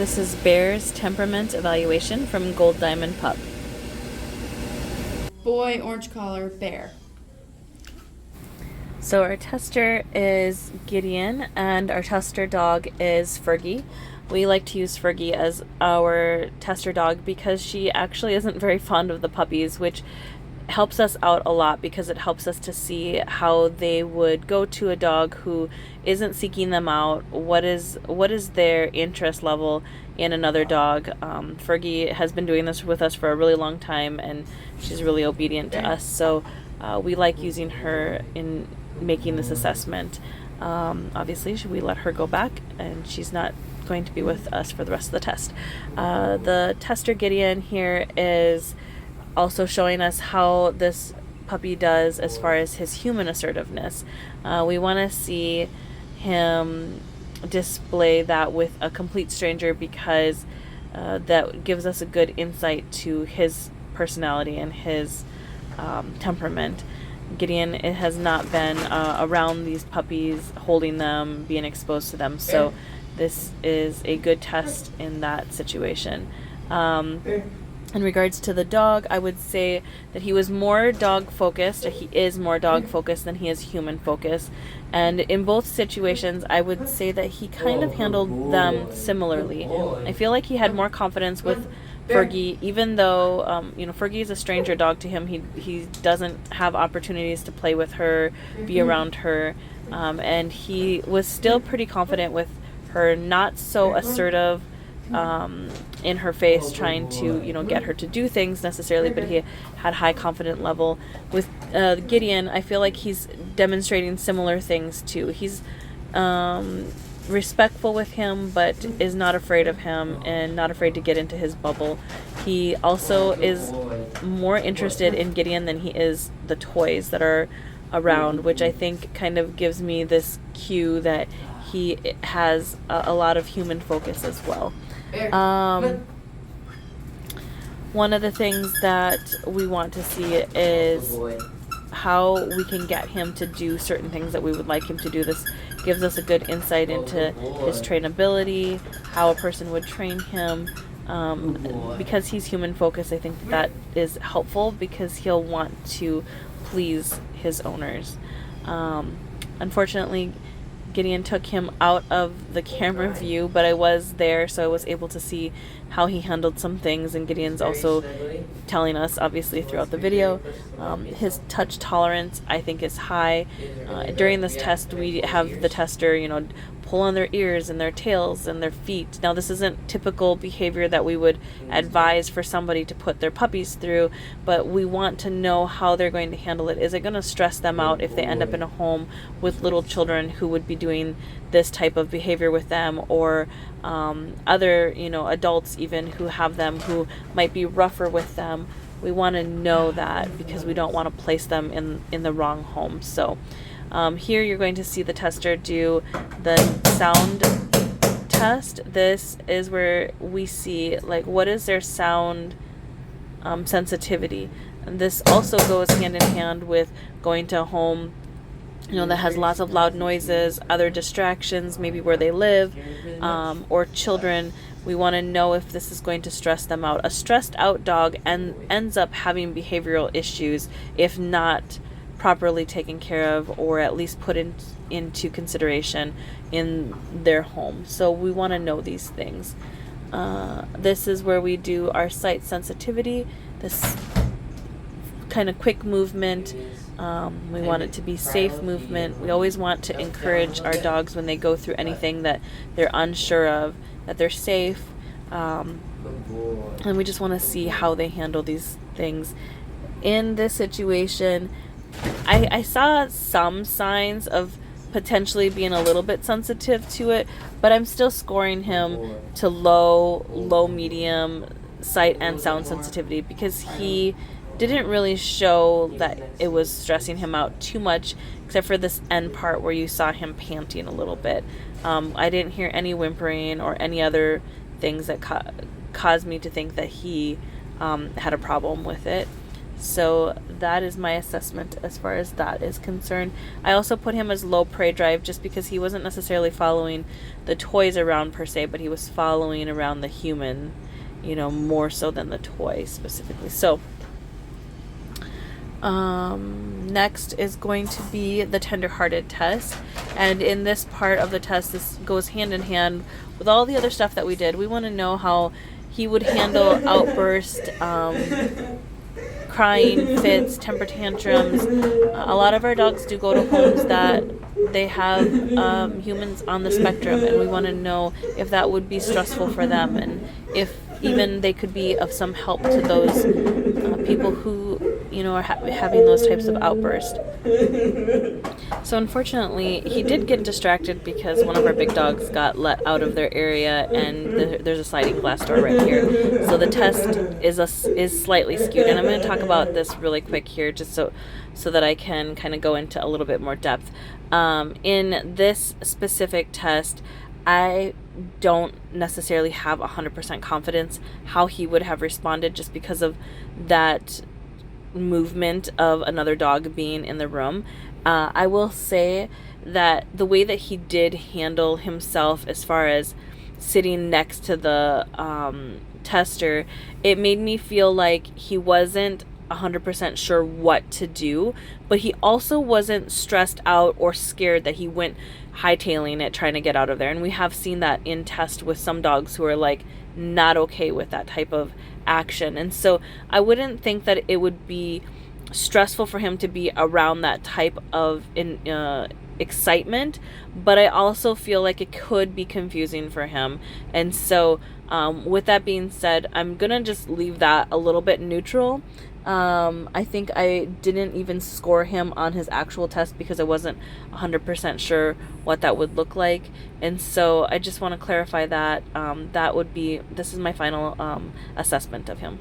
This is Bear's temperament evaluation from Gold Diamond Pup. Boy, orange collar, Bear. So our tester is Gideon and our tester dog is Fergie. We like to use Fergie as our tester dog because she actually isn't very fond of the puppies, which helps us out a lot because it helps us to see how they would go to a dog who isn't seeking them out. What is their interest level in another dog? Fergie has been doing this with us for a really long time, and she's really obedient to us. So we like using her in making this assessment. Obviously, we let her go back, and she's not going to be with us for the rest of the test. The tester Gideon here is also showing us how this puppy does as far as his human assertiveness. We want to see him display that with a complete stranger because that gives us a good insight to his personality and his temperament. Gideon has not been around these puppies, holding them, being exposed to them, so this is a good test in that situation. In regards to the dog, I would say that he was more dog focused. He is more dog focused than he is human focused. And in both situations, I would say that he kind of handled them similarly. I feel like he had more confidence with Fergie, even though Fergie is a stranger dog to him. He doesn't have opportunities to play with her, be around her, and he was still pretty confident with her, not so assertive in her face, trying to get her to do things necessarily, but he had high confidence level. With Gideon, I feel like he's demonstrating similar things too. He's respectful with him, but is not afraid of him and not afraid to get into his bubble. He also is more interested in Gideon than he is the toys that are around, which I think kind of gives me this cue that he has a lot of human focus as well. One of the things that we want to see is how we can get him to do certain things that we would like him to do. This gives us a good insight into his trainability, how a person would train him. Because he's human focused, I think that is helpful because he'll want to please his owners. Unfortunately, Gideon took him out of the camera view, but I was there, so I was able to see how he handled some things, and Gideon's also telling us, obviously, throughout the video. His touch tolerance, I think, is high. During this test, we have the tester, pull on their ears and their tails and their feet. Now, this isn't typical behavior that we would advise for somebody to put their puppies through, but we want to know how they're going to handle it. Is it going to stress them out if they end up in a home with little children who would be doing this type of behavior with them, or other adults even who have them who might be rougher with them? We want to know that because we don't want to place them in the wrong home. So here you're going to see the tester do the sound test. This is where we see what is their sound sensitivity. And this also goes hand in hand with going to a home that has lots of loud noises, other distractions, maybe where they live, or children. We want to know if this is going to stress them out. A stressed out dog ends up having behavioral issues if not properly taken care of, or at least put into consideration in their home. So we want to know these things. This is where we do our sight sensitivity, this kind of quick movement. We want it to be safe movement. We always want to encourage our dogs when they go through anything that they're unsure of, that they're safe, and we just want to see how they handle these things. In this situation, I saw some signs of potentially being a little bit sensitive to it, but I'm still scoring him to low, medium sight and sound sensitivity because he didn't really show that it was stressing him out too much, except for this end part where you saw him panting a little bit. I didn't hear any whimpering or any other things that caused me to think that he had a problem with it. So that is my assessment as far as that is concerned. I also put him as low prey drive just because he wasn't necessarily following the toys around per se, but he was following around the human, more so than the toy specifically. So next is going to be the tenderhearted test, and in this part of the test, this goes hand in hand with all the other stuff that we did. We want to know how he would handle outbursts, crying fits, temper tantrums. A lot of our dogs do go to homes that they have humans on the spectrum, and we want to know if that would be stressful for them, and if even they could be of some help to those people who are having those types of outbursts. So unfortunately, he did get distracted because one of our big dogs got let out of their area, and there's a sliding glass door right here. So the test is slightly skewed, and I'm going to talk about this really quick here, just so that I can kind of go into a little bit more depth. In this specific test, I don't necessarily have 100% confidence how he would have responded, just because of that movement of another dog being in the room. I will say that the way that he did handle himself as far as sitting next to the tester, it made me feel like he wasn't 100% sure what to do, but he also wasn't stressed out or scared that he went hightailing it trying to get out of there. And we have seen that in test with some dogs who are like not okay with that type of action. And so I wouldn't think that it would be stressful for him to be around that type of excitement, but I also feel like it could be confusing for him. And so with that being said, I'm gonna just leave that a little bit neutral. I think I didn't even score him on his actual test because I wasn't 100% sure what that would look like. And so I just want to clarify that this is my final assessment of him.